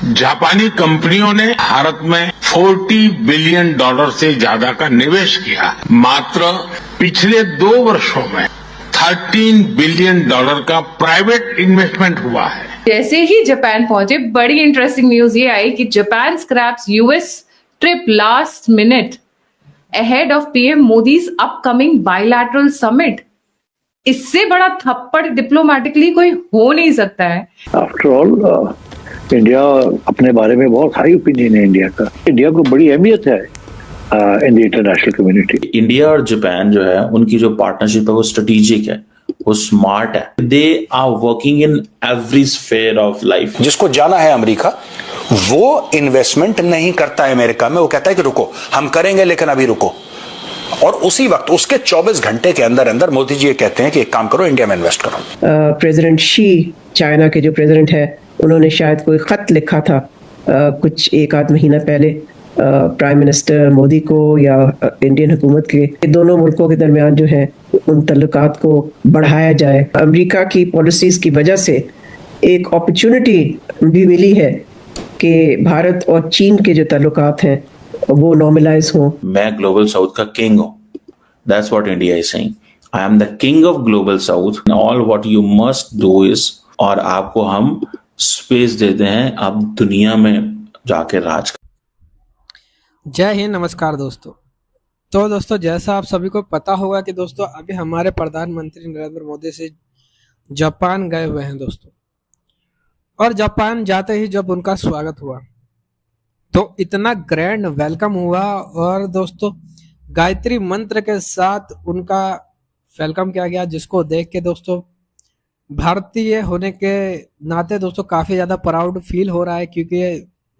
जापानी कंपनियों ने भारत में $40 बिलियन से ज्यादा का निवेश किया है। मात्र पिछले 2 वर्षों में $13 बिलियन का प्राइवेट इन्वेस्टमेंट हुआ है। जैसे ही जापान पहुंचे, बड़ी इंटरेस्टिंग न्यूज ये आई कि Japan scraps US trip last minute ahead of PM Modi's upcoming bilateral summit. इससे बड़ा थप्पड़ डिप्लोमेटिकली कोई हो नहीं सकता है। आफ्टर ऑल इंडिया अपने बारे में बहुत हाई ओपिनियन है इंडिया का। इंडिया को बड़ी अहमियत है in the international community. India और जापान जो है उनकी जो पार्टनरशिप है वो स्ट्रेटेजिक है, वो स्मार्ट है। They are working in every sphere of life. जिसको जाना है अमेरिका वो इन्वेस्टमेंट नहीं करता है अमेरिका में, वो कहता है कि रुको, हम करेंगे लेकिन अभी रुको। और उसी वक्त उसके 24 घंटे के अंदर अंदर मोदी जी ये कहते हैं कि एक काम करो, इंडिया में इन्वेस्ट करो। प्रेसिडेंट शी, चाइना के जो प्रेसिडेंट है, उन्होंने शायद कोई खत लिखा था कुछ 1 आध महीना पहले प्राइम मिनिस्टर मोदी को या इंडियन हुकूमत के, दोनों मुल्कों के दरमियान जो है उन तल्लुकात को बढ़ाया जाए। अमेरिका की पॉलिसीज की वजह से एक अपॉर्चुनिटी भी मिली है कि भारत और चीन के जो ताल्लुकात हैं वो नॉर्मलाइज हो। मैं ग्लोबल साउथ का किंग हूं। That's what India is saying. I am the king of global south. All what you must do is, और आपको हम स्पेस देते हैं, आप दुनिया में जाके राज। जय हिंद, नमस्कार दोस्तों। तो दोस्तों, जैसा आप सभी को पता होगा कि दोस्तों अभी हमारे प्रधानमंत्री नरेंद्र मोदी से जापान गए हुए हैं दोस्तों। और जापान जाते ही जब उनका स्वागत हुआ तो इतना ग्रैंड वेलकम हुआ, और दोस्तों गायत्री मंत्र के साथ उनका वेलकम किया गया, जिसको देख के दोस्तों भारतीय होने के नाते दोस्तों काफ़ी ज़्यादा प्राउड फील हो रहा है, क्योंकि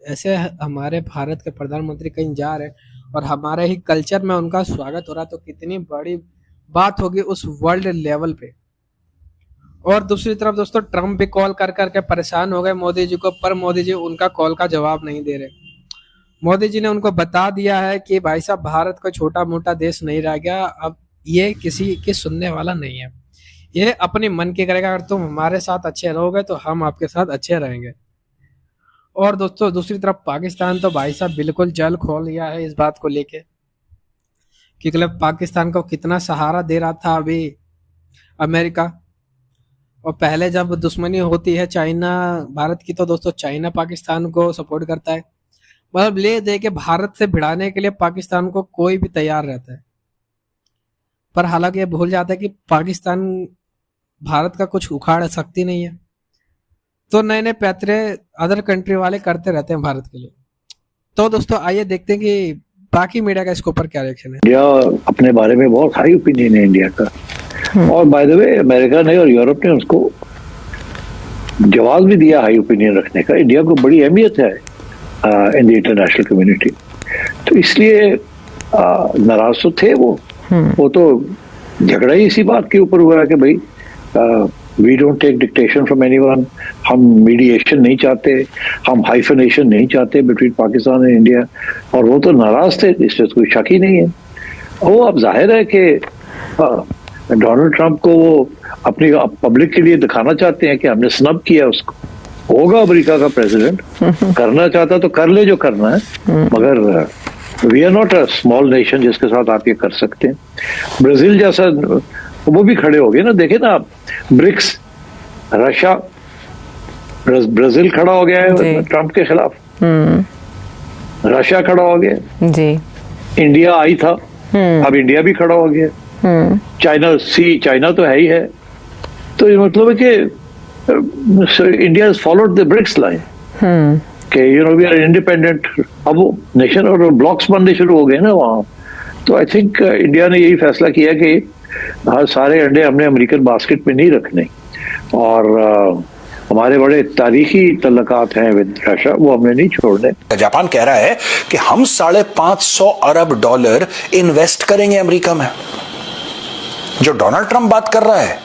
ऐसे हमारे भारत के प्रधानमंत्री कहीं जा रहे हैं और हमारे ही कल्चर में उनका स्वागत हो रहा है, तो कितनी बड़ी बात होगी उस वर्ल्ड लेवल पे। और दूसरी तरफ दोस्तों ट्रम्प भी कॉल कर करके परेशान हो गए मोदी जी को, पर मोदी जी उनका कॉल का जवाब नहीं दे रहे। मोदी जी ने उनको बता दिया है कि भाई साहब, भारत कोई छोटा मोटा देश नहीं रह गया, अब ये किसी की सुनने वाला नहीं है, ये अपने मन की करेगा। अगर तुम हमारे साथ अच्छे रहोगे तो हम आपके साथ अच्छे रहेंगे। और दोस्तों दूसरी तरफ पाकिस्तान तो भाई साहब बिल्कुल जल खोल लिया है इस बात को लेके, क्योंकि पाकिस्तान को कितना सहारा दे रहा था अभी अमेरिका। और पहले जब दुश्मनी होती है चाइना भारत की, तो दोस्तों चाइना पाकिस्तान को सपोर्ट करता है, मतलब ले दे के भारत से भिड़ाने के लिए पाकिस्तान को कोई भी तैयार रहता है। पर हालांकि ये भूल जाता है कि पाकिस्तान भारत का कुछ उखाड़ सकती नहीं है, तो नए नए पैतरे अदर कंट्री वाले करते रहते हैं भारत के लिए। तो दोस्तों आइए देखते हैं कि बाकी मीडिया का इसके ऊपर क्या रिएक्शन है। इंडिया अपने बारे में बहुत हाई ओपिनियन है इंडिया का। और बाय द वे अमेरिका ने और यूरोप ने उसको जवाब भी दिया हाई ओपिनियन रखने का। इंडिया को बड़ी अहमियत है इन द इंटरनेशनल कम्युनिटी, तो इसलिए नाराज तो थे वो तो झगड़ा ही इसी बात के ऊपर हुआ है कि भाई we don't take dictation from anyone, हम मीडिएशन नहीं चाहते, हम हाइफनेशन नहीं चाहते बिटवीन पाकिस्तान एंड इंडिया, और वो तो नाराज थे, इसमें कोई शक ही नहीं है। वो अब जाहिर है कि डोनाल्ड ट्रंप को वो अपनी पब्लिक के लिए दिखाना चाहते हैं कि हमने स्नब किया उसको। होगा अमेरिका का प्रेसिडेंट, करना चाहता तो कर ले जो करना है, मगर we are not a small nation जिसके साथ आप ये कर सकते हैं। ब्राजील जैसा वो भी खड़े हो गए ना, देखे ना आप, ब्रिक्स, रशिया, ब्राजील खड़ा हो गया है ट्रंप के खिलाफ, रशिया खड़ा हो गया जी, इंडिया आई था, अब इंडिया भी खड़ा हो गया, चाइना तो है ही है। तो ये मतलब है कि India has followed the BRICS line कि वी आर इंडिपेंडेंट। अब वो नेशन और ब्लॉक्स बनने शुरू हो गए ना वहाँ, तो आई थिंक इंडिया ने यही फैसला किया कि हर सारे अंडे हमने अमेरिकन बास्केट में नहीं रखने, और हमारे बड़े तारीखी तल्लकात हैं विद रशिया, वो हमने नहीं छोड़ने। जापान कह रहा है कि हम $550 अरब इन्वेस्ट करेंगे अमेरिका में। जो डोनाल्ड ट्रंप बात कर रहा है,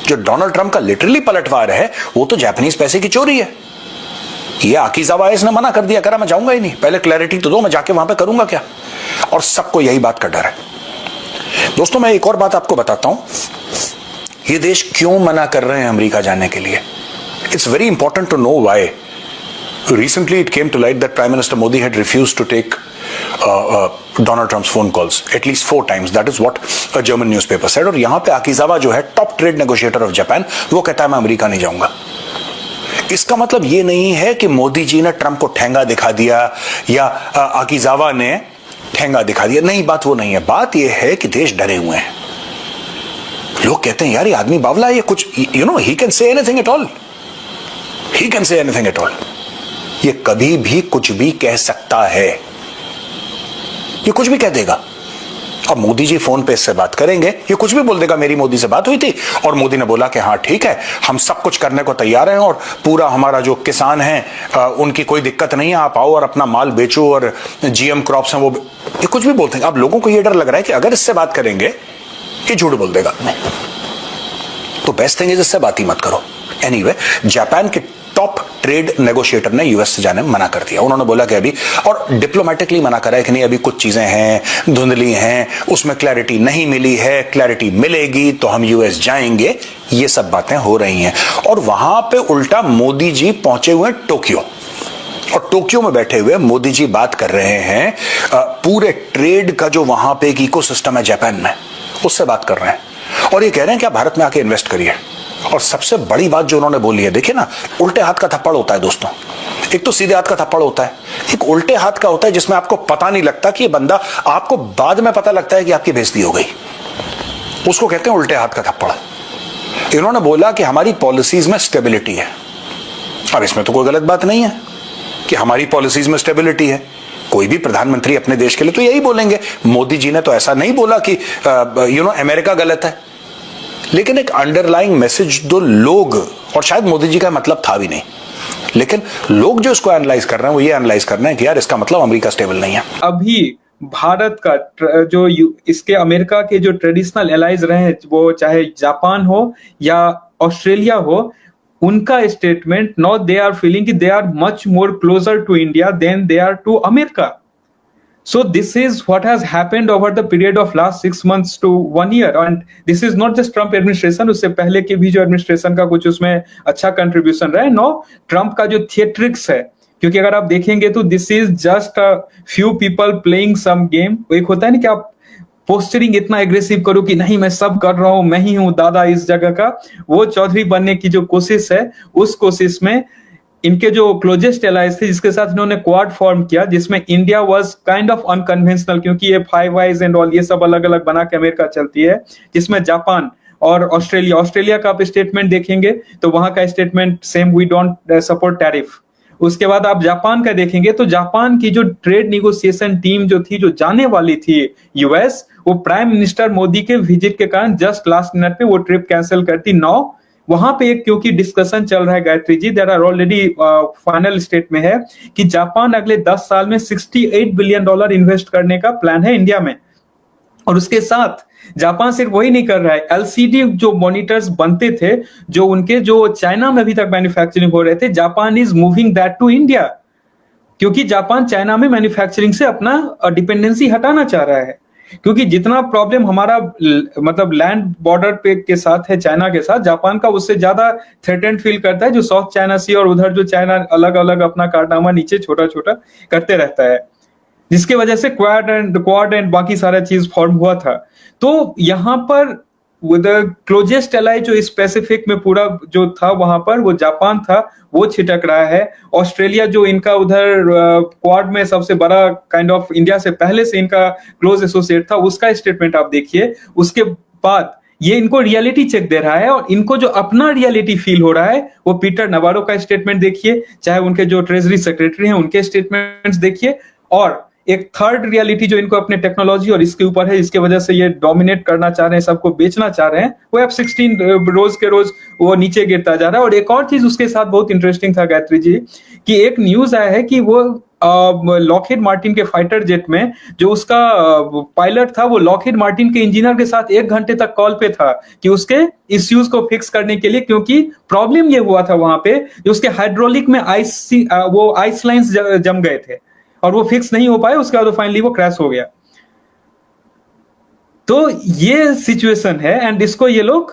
जो डोनाल्ड ट्रंप का लिटरली पलटवार है, वो तो जापानीज पैसे की चोरी है। ये आकिज़ावा ने मना कर दिया, करा मैं जाऊंगा ही नहीं, पहले क्लैरिटी तो दो, मैं जाके वहां पे करूंगा क्या। और सबको यही बात का डर है। दोस्तों मैं एक और बात आपको बताता हूं, ये देश क्यों मना कर रहे हैं अमेरिका जाने के लिए। It's very important to know why. Recently, it came to light that Prime Minister Modi had refused to take Donald Trump's phone calls at least 4 times. That is what a German newspaper said. और यहाँ पे Akizawa जो है top trade negotiator of Japan, वो कहता है मैं America नहीं जाऊंगा। इसका मतलब ये नहीं है कि मोदी जी ने ट्रंप को ठेंगा दिखा दिया या Akizawa ने ठेंगा दिखा दिया। नहीं, बात वो नहीं है। बात ये है कि देश डरे हुए हैं। लोग कहते हैं यार ये आदमी बावला है, ये कुछ he can say anything at all. He can say anything at all. ये कभी भी कुछ भी कह सकता है, ये कुछ भी कह देगा। अब मोदी जी फोन पे इससे बात करेंगे, ये कुछ भी बोल देगा, मेरी मोदी से बात हुई थी और मोदी ने बोला कि हाँ ठीक है, हम सब कुछ करने को तैयार हैं और पूरा हमारा जो किसान हैं उनकी कोई दिक्कत नहीं है, आप आओ और अपना माल बेचो और जीएम क्रॉप्स हैं वो, ये कुछ भी बोलते हैं। अब लोगों को ये डर लग रहा है कि अगर इससे बात करेंगे ये झूठ बोल देगा, तो बेस्ट थिंग इज इससे बात ही मत करो। एनीवे, जापान के टॉप ट्रेड नेगोशिएटर ने यूएस से जाने मना कर दिया। उन्होंने बोला कि अभी, और डिप्लोमेटिकली मना करा है कि नहीं अभी कुछ चीजें हैं धुंधली हैं, उसमें क्लैरिटी नहीं मिली है, क्लैरिटी मिलेगी तो हम यूएस जाएंगे। ये सब बातें हो रही हैं और वहां पे उल्टा मोदी जी पहुंचे हुए टोक्यो, और टोक्यो में बैठे हुए मोदी जी बात कर रहे हैं पूरे ट्रेड का जो वहां पे एक इकोसिस्टम है जापान में, उससे बात कर रहे हैं और ये कह रहे हैं कि आप भारत में आके इन्वेस्ट करिए। और सबसे बड़ी बात जो उन्होंने बोली है, देखिए ना, उल्टे हाथ का थप्पड़ होता है दोस्तों। एक तो सीधे हाथ का थप्पड़ होता है, एक उल्टे हाथ का होता है जिसमें आपको पता नहीं लगता कि ये बंदा, आपको बाद में पता लगता है कि आपकी बेइज्जती हो गई, उसको कहते हैं उल्टे हाथ का थप्पड़। इन्होंने बोला कि हमारी पॉलिसीज में स्टेबिलिटी है। अब इसमें तो कोई गलत बात नहीं है कि हमारी पॉलिसीज में स्टेबिलिटी है। कोई भी प्रधानमंत्री अपने देश के लिए तो यही बोलेंगे। मोदी जी ने तो ऐसा नहीं बोला कि अमेरिका गलत है, लेकिन एक अंडरलाइंग मैसेज दो लोग, और शायद मोदी जी का मतलब था भी नहीं, लेकिन लोग जो इसको एनालाइज कर रहे हैं वो ये एनालाइज कर रहे हैं कि यार इसका मतलब अमेरिका स्टेबल नहीं है। अभी भारत का जो इसके अमेरिका के जो ट्रेडिशनल एलाइज रहे हैं, वो चाहे जापान हो या ऑस्ट्रेलिया हो, उनका statement no they are feeling कि they are much more closer to India than they are to America. So this is what has happened over the period of last 6 months to 1 year, and this is not just Trump administration, उससे पहले के भी जो administration का कुछ उसमें अच्छा contribution रहा है। नो, ट्रम्प का जो थिएट्रिक्स है, क्योंकि अगर आप देखेंगे तो this is just a few people playing some game. एक होता है ना कि आप पोस्टरिंग इतना एग्रेसिव करो कि नहीं मैं सब कर रहा हूं, मैं ही हूं दादा इस जगह का, वो चौधरी बनने की जो कोशिश है, उस कोशिश में इनके जो क्लोजेस्ट एलाइज थे जिसके साथ इन्होंने क्वाड फॉर्म किया, जिसमें India was kind of unconventional, क्योंकि ये फाइव आइज एंड ऑल ये सब अलग अलग बना के अमेरिका चलती है, जिसमें जापान और ऑस्ट्रेलिया का आप स्टेटमेंट देखेंगे तो वहां का statement same, we don't support tariff. उसके बाद आप जापान का देखेंगे तो जापान की जो ट्रेड निगोशिएशन टीम जो थी, जो जाने वाली थी यूएस, वो प्राइम मिनिस्टर मोदी के विजिट के कारण जस्ट लास्ट मिनट पे वो ट्रिप कैंसिल करती। नाउ वहां पे एक क्योंकि डिस्कशन चल रहा है Gayatri ji, there are already final state में है कि जापान अगले 10 साल में $68 बिलियन इन्वेस्ट करने का प्लान है इंडिया में। और उसके साथ जापान सिर्फ वही नहीं कर रहा है, एलसीडी जो मॉनिटर्स बनते थे, जो उनके जो चाइना में अभी तक मैन्युफैक्चरिंग हो रहे थे, Japan is moving that to India, क्योंकि जापान चाइना में मैन्युफैक्चरिंग से अपना डिपेंडेंसी हटाना चाह रहा है। क्योंकि जितना प्रॉब्लम हमारा मतलब लैंड बॉर्डर पे के साथ है चाइना के साथ, जापान का उससे ज्यादा थ्रेटेंड फील करता है, जो साउथ चाइना सी और उधर जो चाइना अलग अलग अपना कारनामा नीचे छोटा छोटा करते रहता है, जिसके वजह से क्वाड एंड बाकी सारा चीज फॉर्म हुआ था। तो यहाँ पर क्लोजेस्ट एलाई जो स्पेसिफिक में पूरा जो था वहां पर वो जापान था, वो छिटक रहा है। ऑस्ट्रेलिया जो इनका उधर क्वाड में सबसे बड़ा काइंड ऑफ इंडिया से पहले से इनका क्लोज एसोसिएट था, उसका स्टेटमेंट आप देखिए। उसके बाद ये इनको रियलिटी चेक दे रहा है और इनको जो अपना रियलिटी फील हो रहा है वो पीटर नवारो का स्टेटमेंट देखिए, चाहे उनके जो ट्रेजरी सेक्रेटरी हैं उनके स्टेटमेंट्स देखिए, और एक थर्ड रियलिटी जो इनको अपने टेक्नोलॉजी और इसके ऊपर है, इसके वजह से ये डोमिनेट करना चाह रहे हैं, सबको बेचना चाह रहे हैं, वो F-16 रोज के रोज वो नीचे गिरता जा रहा है। और एक और चीज उसके साथ बहुत इंटरेस्टिंग था गायत्री जी, कि एक न्यूज आया है कि वो लॉकहीड मार्टिन के फाइटर जेट में जो उसका पायलट था, वो लॉकहीड मार्टिन के इंजीनियर के साथ 1 घंटे तक कॉल पे था कि उसके इश्यूज को फिक्स करने के लिए, क्योंकि प्रॉब्लम ये हुआ था वहां पे जो उसके हाइड्रोलिक में वो आइस लाइन्स जम गए थे और वो फिक्स नहीं हो पाए, उसके बाद फाइनली वो क्रैश हो गया। तो ये सिचुएशन है एंड इसको ये लोग